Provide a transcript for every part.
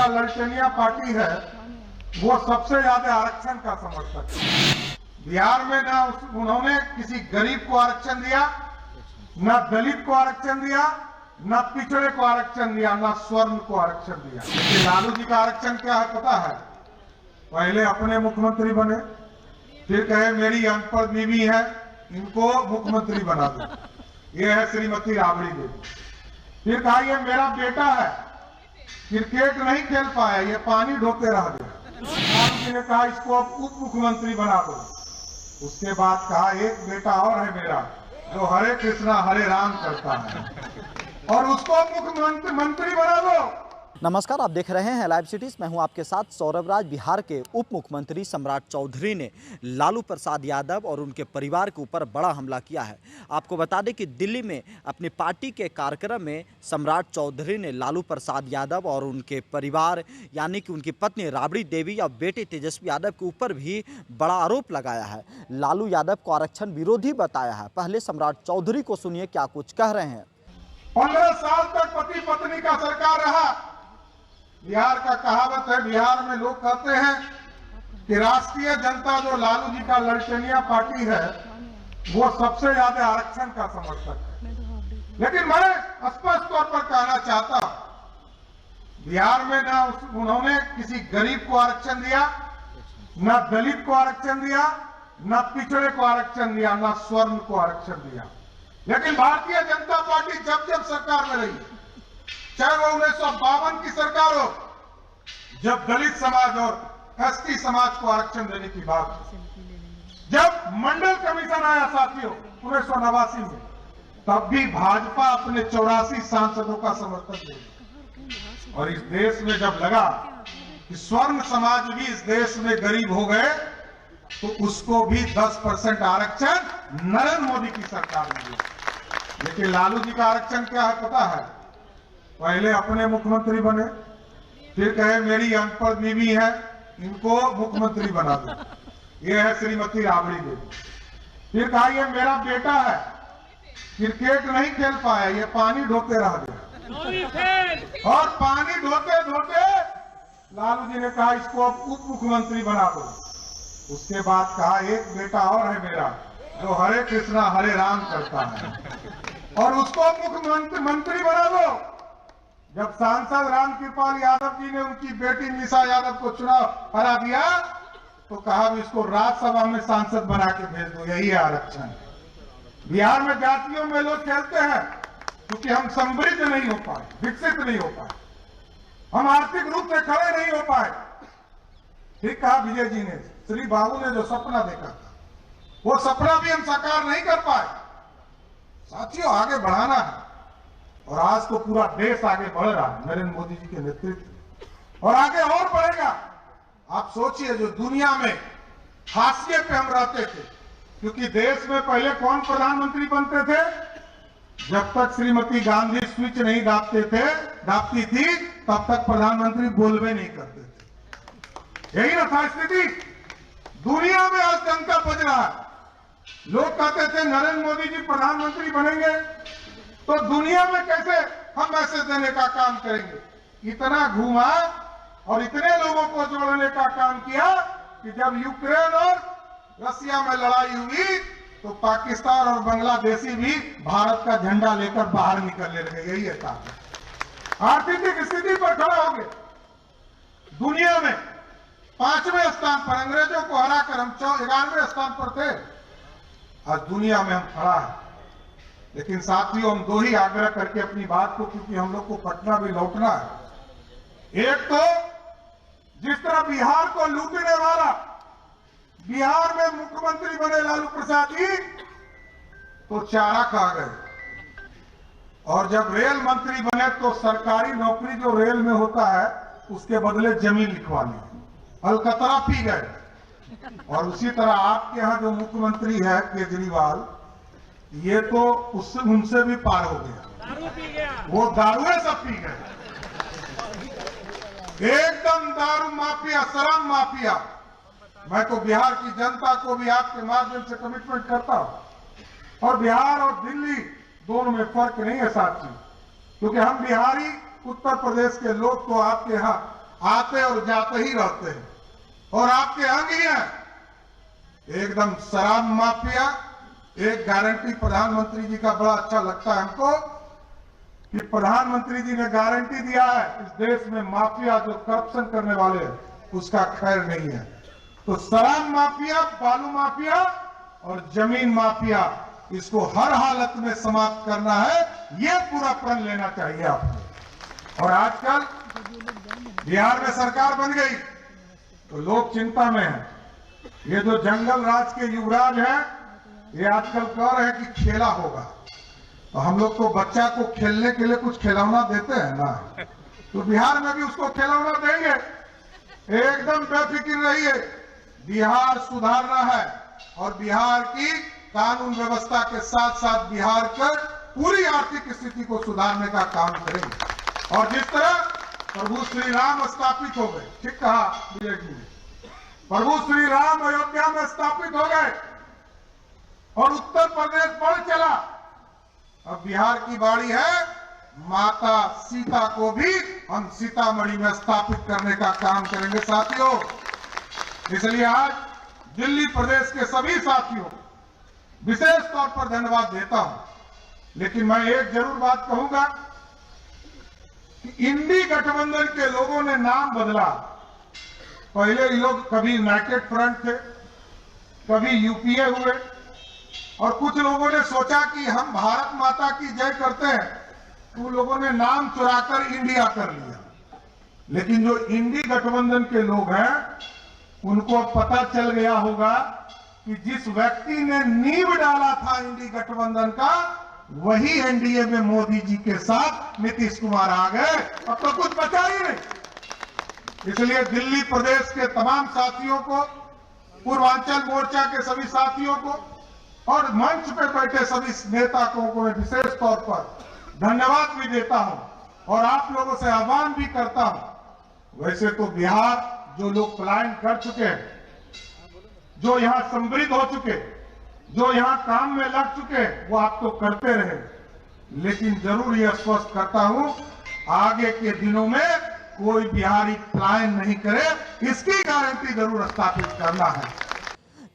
का लड़चनिया पार्टी है वो सबसे ज्यादा आरक्षण का समर्थक है। बिहार में ना उन्होंने किसी गरीब को आरक्षण दिया, ना दलित को आरक्षण दिया, ना पिछड़े को आरक्षण दिया, ना स्वर्ण को आरक्षण दिया। लेकिन लालू जी का आरक्षण क्या है पता है? पहले अपने मुख्यमंत्री बने, फिर कहे मेरी अनपढ़ बीवी है, इनको मुख्यमंत्री बना दो, ये है श्रीमती राबड़ी देवी। फिर कहा ये मेरा बेटा है, क्रिकेट नहीं खेल पाया, ये पानी ढोते रह गया, लालू जी ने कहा इसको अब उप मुख्यमंत्री बना दो। उसके बाद कहा एक बेटा और है मेरा जो हरे कृष्णा हरे राम करता है, और उसको मुख्यमंत्री बना दो। नमस्कार, आप देख रहे हैं लाइव सिटीज। मैं हूं आपके साथ सौरभ राज। बिहार के उप मुख्यमंत्री सम्राट चौधरी ने लालू प्रसाद यादव और उनके परिवार के ऊपर बड़ा हमला किया है। आपको बता दें कि दिल्ली में अपनी पार्टी के कार्यक्रम में सम्राट चौधरी ने लालू प्रसाद यादव और उनके परिवार यानी कि उनकी पत्नी राबड़ी देवी और बेटे तेजस्वी यादव के ऊपर भी बड़ा आरोप लगाया है। लालू यादव को आरक्षण विरोधी बताया है। पहले सम्राट चौधरी को सुनिए क्या कुछ कह रहे हैं। 15 साल तक पति पत्नी का सरकार रहा। बिहार का कहावत है, बिहार में लोग कहते हैं कि राष्ट्रीय जनता जो लालू जी का लड़चनिया पार्टी है वो सबसे ज्यादा आरक्षण का समर्थक है। लेकिन मैं स्पष्ट तौर पर कहना चाहता हूं, बिहार में ना उन्होंने किसी गरीब को आरक्षण दिया, ना दलित को आरक्षण दिया, ना पिछड़े को आरक्षण दिया, ना स्वर्ण को आरक्षण दिया। लेकिन भारतीय जनता पार्टी जब जब सरकार में रही, चाहे वो 1952 की सरकार हो, जब दलित समाज और एसटी समाज को आरक्षण देने की बात, जब मंडल कमीशन आया साथियों 1989 में, तब भी भाजपा अपने 84 सांसदों का समर्थन दे। और इस देश में जब लगा कि स्वर्ण समाज भी इस देश में गरीब हो गए, तो उसको भी 10% आरक्षण नरेंद्र मोदी की सरकार ने दिया। लेकिन लालू जी का आरक्षण क्या है पता है? पहले अपने मुख्यमंत्री बने, फिर कहे मेरी अनपढ़ बीवी है, इनको मुख्यमंत्री बना दो, ये है श्रीमती राबड़ी देवी। फिर कहा ये मेरा बेटा है, क्रिकेट नहीं खेल पाया, ये पानी ढोते रह गया, और पानी ढोते ढोते लालू जी ने कहा इसको अब उप मुख्यमंत्री बना दो। उसके बाद कहा एक बेटा और है मेरा जो हरे कृष्णा हरे राम करता है, और उसको मुख्यमंत्री बना दो। जब सांसद रामकृपाल यादव जी ने उनकी बेटी निशा यादव को चुनाव हरा दिया, तो कहा भी इसको राज्यसभा में सांसद बना के भेज दो, यही आरक्षण। बिहार में जातियों में लोग खेलते हैं क्योंकि हम समृद्ध नहीं हो पाए, विकसित नहीं हो पाए, हम आर्थिक रूप से खड़े नहीं हो पाए। ठीक कहा विजय जी ने, श्री बाबू ने जो सपना देखा था वो सपना भी हम साकार नहीं कर पाए। साथियों, आगे बढ़ाना है, और आज तो पूरा देश आगे बढ़ रहा है नरेंद्र मोदी जी के नेतृत्व, और आगे और बढ़ेगा। आप सोचिए, जो दुनिया में हाशिए पे हम रहते थे, क्योंकि देश में पहले कौन प्रधानमंत्री बनते थे? जब तक श्रीमती गांधी स्विच नहीं दाबती थी, तब तक प्रधानमंत्री बोलवे नहीं करते थे। यही ना था स्थिति। दुनिया में आज डंका बज रहा है। लोग कहते थे नरेंद्र मोदी जी प्रधानमंत्री बनेंगे तो दुनिया में कैसे हम मैसेज देने का काम करेंगे। इतना घुमा और इतने लोगों को जोड़ने का काम किया कि जब यूक्रेन और रसिया में लड़ाई हुई तो पाकिस्तान और बांग्लादेशी भी भारत का झंडा लेकर बाहर निकलने लगे। यही है था। आर्थिक स्थिति पर खड़ा हो गए। दुनिया में 5वें स्थान पर, अंग्रेजों को हराकर हम 11वें स्थान पर थे। आज दुनिया में हम खड़ा है। लेकिन साथियों, हम दो ही आग्रह करके अपनी बात को, क्योंकि हम लोग को पटना भी लौटना है। एक तो जिस तरह बिहार को लूटने वाला बिहार में मुख्यमंत्री बने लालू प्रसाद जी, तो चारा खा गए, और जब रेल मंत्री बने तो सरकारी नौकरी जो रेल में होता है उसके बदले जमीन लिखवा ली, अलकतरा पी गए। और उसी तरह आपके यहां जो मुख्यमंत्री है केजरीवाल, ये तो उससे उनसे भी पार हो गया, वो दारुए सब पी गए, एकदम दारू माफिया, शराब माफिया। मैं तो बिहार की जनता को भी आपके माध्यम से कमिटमेंट करता हूं, और बिहार और दिल्ली दोनों में फर्क नहीं है साथी, क्योंकि हम बिहारी उत्तर प्रदेश के लोग तो आपके यहाँ आते और जाते ही रहते हैं और आपके अंग ही हैं। एकदम शराब माफिया। एक गारंटी प्रधानमंत्री जी का बड़ा अच्छा लगता है हमको कि प्रधानमंत्री जी ने गारंटी दिया है इस देश में माफिया जो करप्शन करने वाले हैं उसका खैर नहीं है। तो शराब माफिया, बालू माफिया और जमीन माफिया, इसको हर हालत में समाप्त करना है, ये पूरा प्रण लेना चाहिए आपको। और आजकल बिहार में सरकार बन गई तो लोग चिंता में हैं। ये जो जंगल राज के युवराज हैं, ये आजकल कह रहे हैं कि खेला होगा। तो हम लोग तो बच्चा को खेलने के लिए कुछ खिलौना देते हैं ना, तो बिहार में भी उसको खिलौना देंगे। एकदम बेफिक्र रहिए, बिहार सुधारना है और बिहार की कानून व्यवस्था के साथ साथ बिहार की पूरी आर्थिक स्थिति को सुधारने का काम करेंगे। और जिस तरह प्रभु श्री राम स्थापित हो गए, ठीक कहा विजय जी ने, प्रभु श्री राम अयोध्या में स्थापित हो गए और उत्तर प्रदेश बढ़ चला। अब बिहार की बारी है, माता सीता को भी हम सीतामढ़ी में स्थापित करने का काम करेंगे साथियों। इसलिए आज दिल्ली प्रदेश के सभी साथियों विशेष तौर पर धन्यवाद देता हूं। लेकिन मैं एक जरूर बात कहूंगा कि इंडी गठबंधन के लोगों ने नाम बदला। पहले ये लोग कभी यूनाइटेड फ्रंट थे, कभी यूपीए हुए, और कुछ लोगों ने सोचा कि हम भारत माता की जय करते हैं, तो लोगों ने नाम चुराकर इंडिया कर लिया। लेकिन जो इंडी गठबंधन के लोग हैं उनको पता चल गया होगा कि जिस व्यक्ति ने नींव डाला था इंडी गठबंधन का, वही एनडीए में मोदी जी के साथ नीतीश कुमार आ गए। अब तो कुछ बचा ही नहीं। इसलिए दिल्ली प्रदेश के तमाम साथियों को, पूर्वांचल मोर्चा के सभी साथियों को और मंच पे बैठे सभी नेता को मैं विशेष तौर पर धन्यवाद भी देता हूं और आप लोगों से आह्वान भी करता हूं। वैसे तो बिहार जो लोग पलायन कर चुके हैं, जो यहां समृद्ध हो चुके, जो यहां काम में लग चुके, वो आप तो करते रहे। लेकिन जरूर यह स्पष्ट करता हूं, आगे के दिनों में कोई बिहारी पलायन नहीं करे, इसकी गारंटी जरूर स्थापित करना है।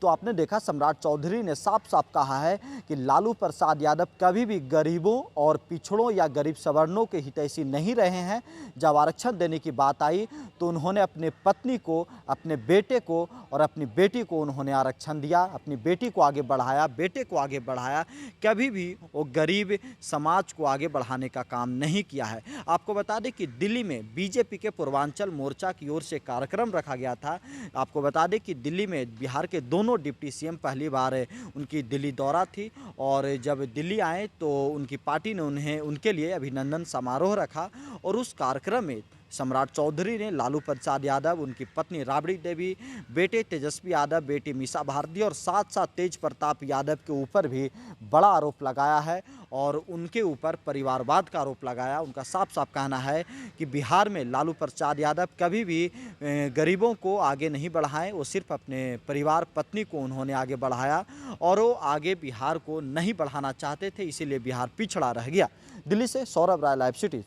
तो आपने देखा सम्राट चौधरी ने साफ साफ कहा है कि लालू प्रसाद यादव कभी भी गरीबों और पिछड़ों या गरीब सवर्णों के हितैषी नहीं रहे हैं। जब आरक्षण देने की बात आई तो उन्होंने अपने पत्नी को, अपने बेटे को और अपनी बेटी को उन्होंने आरक्षण दिया, अपनी बेटी को आगे बढ़ाया, बेटे को आगे बढ़ाया। कभी भी वो गरीब समाज को आगे बढ़ाने का काम नहीं किया है। आपको बता दें कि दिल्ली में बीजेपी के पूर्वांचल मोर्चा की ओर से कार्यक्रम रखा गया था। आपको बता दें कि दिल्ली में बिहार के दोनों डिप्टी सीएम पहली बार उनकी दिल्ली दौरा थी और जब दिल्ली आए तो उनकी पार्टी ने उनके लिए अभिनंदन समारोह रखा और उस कार्यक्रम में सम्राट चौधरी ने लालू प्रसाद यादव, उनकी पत्नी राबड़ी देवी, बेटे तेजस्वी यादव, बेटी मीसा भारती और साथ साथ तेज प्रताप यादव के ऊपर भी बड़ा आरोप लगाया है और उनके ऊपर परिवारवाद का आरोप लगाया। उनका साफ साफ कहना है कि बिहार में लालू प्रसाद यादव कभी भी गरीबों को आगे नहीं बढ़ाएं, वो सिर्फ अपने परिवार पत्नी को उन्होंने आगे बढ़ाया और वो आगे बिहार को नहीं बढ़ाना चाहते थे, इसीलिए बिहार पिछड़ा रह गया। दिल्ली से सौरभ राय, लाइव सिटी।